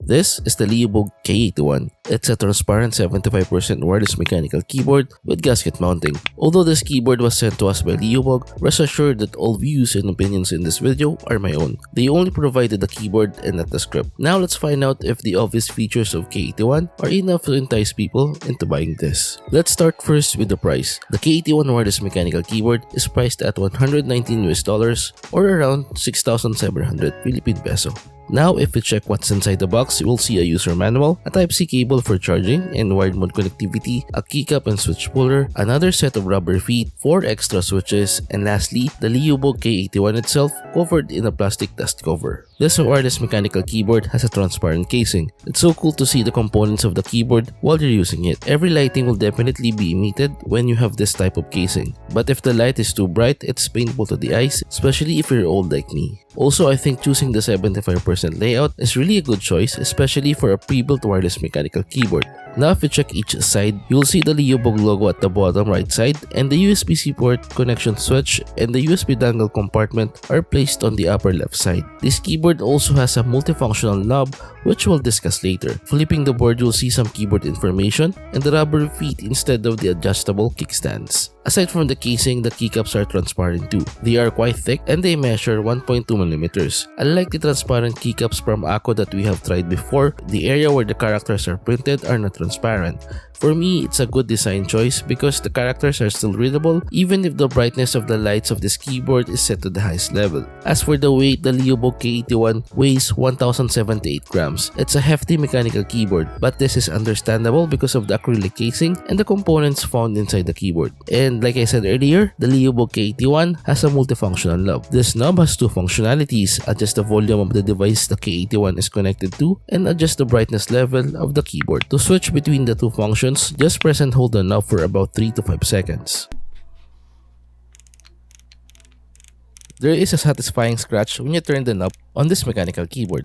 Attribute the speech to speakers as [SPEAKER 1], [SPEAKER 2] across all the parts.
[SPEAKER 1] This is the Leobog K81. It's a transparent 75% wireless mechanical keyboard with gasket mounting. Although this keyboard was sent to us by Leobog, rest assured that all views and opinions in this video are my own. They only provided the keyboard and not the script. Now let's find out if the obvious features of K81 are enough to entice people into buying this. Let's start first with the price. The K81 wireless mechanical keyboard is priced at $119 or around 6,700 Philippine peso. Now, if we check what's inside the box, you will see a user manual, a Type-C cable for charging and wired mode connectivity, a keycap and switch puller, another set of rubber feet, 4 extra switches, and lastly, the Leobog K81 itself covered in a plastic dust cover. This wireless mechanical keyboard has a transparent casing. It's so cool to see the components of the keyboard while you're using it. Every lighting will definitely be emitted when you have this type of casing. But if the light is too bright, it's painful to the eyes, especially if you're old like me. Also, I think choosing the 75% layout is really a good choice, especially for a pre-built wireless mechanical keyboard. Now if you check each side, you'll see the Leobog logo at the bottom right side, and the USB-C port, connection switch, and the USB dongle compartment are placed on the upper left side. This keyboard also has a multifunctional knob, which we'll discuss later. Flipping the board, you'll see some keyboard information and the rubber feet instead of the adjustable kickstands. Aside from the casing, the keycaps are transparent too. They are quite thick and they measure 1.2mm. Unlike the transparent keycaps from Ako that we have tried before, the area where the characters are printed are not transparent. For me, it's a good design choice because the characters are still readable even if the brightness of the lights of this keyboard is set to the highest level. As for the weight, the Leobog K81 weighs 1,078 grams. It's a hefty mechanical keyboard, but this is understandable because of the acrylic casing and the components found inside the keyboard. And like I said earlier, the Leobog K81 has a multifunctional knob. This knob has two functionalities: adjust the volume of the device the K81 is connected to and adjust the brightness level of the keyboard. To switch between the two functions, just press and hold the knob for about 3 to 5 seconds. There is a satisfying scratch when you turn the knob on this mechanical keyboard.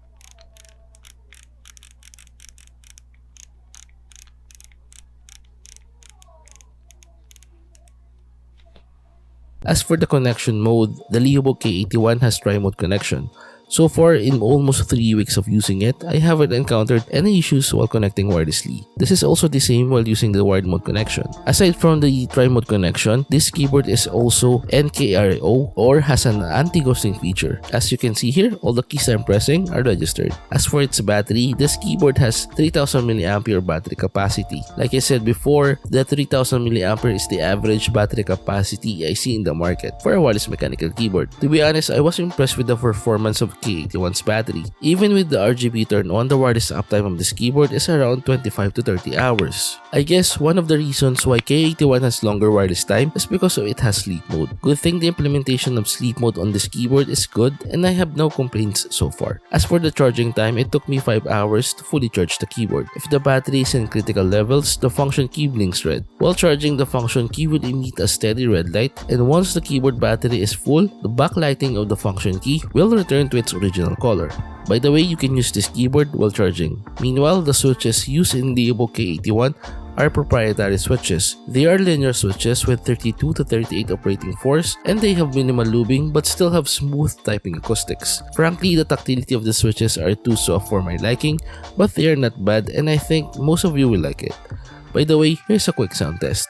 [SPEAKER 1] As for the connection mode, the Leobog K81 has tri-mode connection. So far, in almost 3 weeks of using it, I haven't encountered any issues while connecting wirelessly. This is also the same while using the wired mode connection. Aside from the tri-mode connection, this keyboard is also NKRO or has an anti-ghosting feature. As you can see here, all the keys I'm pressing are registered. As for its battery, this keyboard has 3000 mAh battery capacity. Like I said before, the 3000 mAh is the average battery capacity I see in the market for a wireless mechanical keyboard. To be honest, I was impressed with the performance of K81's battery. Even with the RGB turned on, the wireless uptime of this keyboard is around 25 to 30 hours. I guess one of the reasons why K81 has longer wireless time is because it has sleep mode. Good thing the implementation of sleep mode on this keyboard is good and I have no complaints so far. As for the charging time, it took me 5 hours to fully charge the keyboard. If the battery is in critical levels, the function key blinks red. While charging, the function key will emit a steady red light, and once the keyboard battery is full, the backlighting of the function key will return to its original color. By the way, you can use this keyboard while charging. Meanwhile, the switches used in the Leobog K81 are proprietary switches. They are linear switches with 32 to 38 operating force, and they have minimal lubing but still have smooth typing acoustics. Frankly, the tactility of the switches are too soft for my liking, but they are not bad and I think most of you will like it. By the way, here's a quick sound test.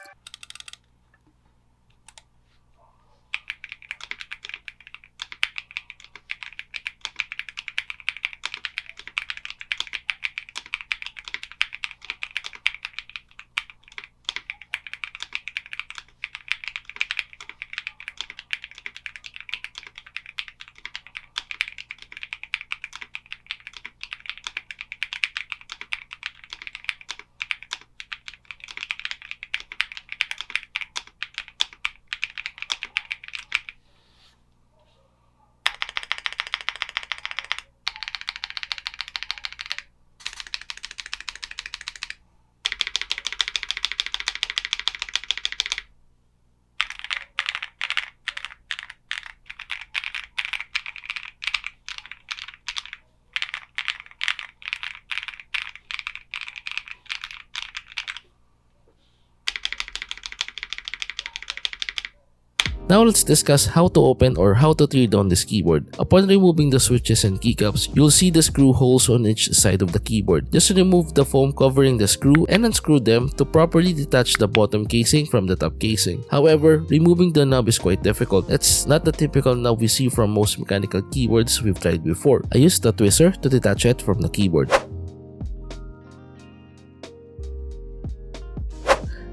[SPEAKER 1] Now let's discuss how to open or how to tear down this keyboard. Upon removing the switches and keycaps, you'll see the screw holes on each side of the keyboard. Just remove the foam covering the screw and unscrew them to properly detach the bottom casing from the top casing. However, removing the knob is quite difficult. It's not the typical knob we see from most mechanical keyboards we've tried before. I used a twister to detach it from the keyboard.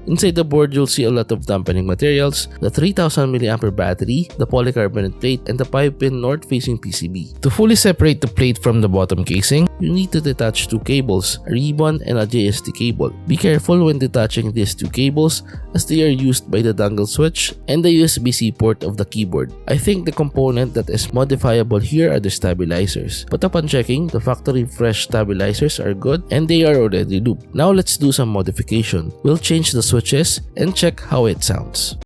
[SPEAKER 1] Inside the board, you'll see a lot of dampening materials, the 3000 mAh battery, the polycarbonate plate, and the 5-pin north-facing PCB. To fully separate the plate from the bottom casing, you need to detach two cables, a ribbon and a JST cable. Be careful when detaching these two cables as they are used by the dongle switch and the USB-C port of the keyboard. I think the component that is modifiable here are the stabilizers, but upon checking, the factory fresh stabilizers are good and they are already looped. Now let's do some modification. We'll change the switches and check how it sounds.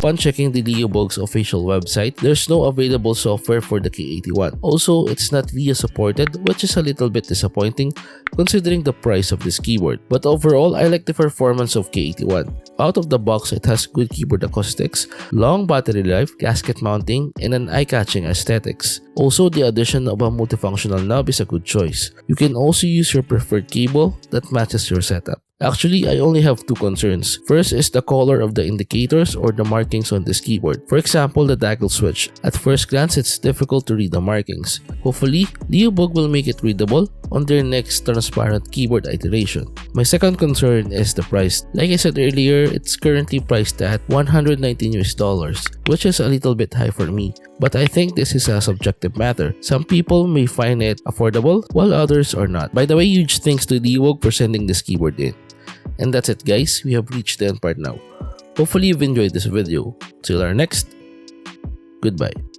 [SPEAKER 1] Upon checking the Leobog's official website, there's no available software for the K81. Also, it's not VIA supported, which is a little bit disappointing considering the price of this keyboard. But overall, I like the performance of K81. Out of the box, it has good keyboard acoustics, long battery life, gasket mounting, and an eye-catching aesthetics. Also, the addition of a multifunctional knob is a good choice. You can also use your preferred cable that matches your setup. Actually, I only have two concerns. First is the color of the indicators or the markings on this keyboard. For example, the toggle switch. At first glance, it's difficult to read the markings. Hopefully, Leobog will make it readable on their next transparent keyboard iteration. My second concern is the price. Like I said earlier, it's currently priced at $119 US, which is a little bit high for me. But I think this is a subjective matter. Some people may find it affordable, while others are not. By the way, huge thanks to Leobog for sending this keyboard in. And that's it guys, we have reached the end part now. Hopefully you've enjoyed this video. Till our next, goodbye.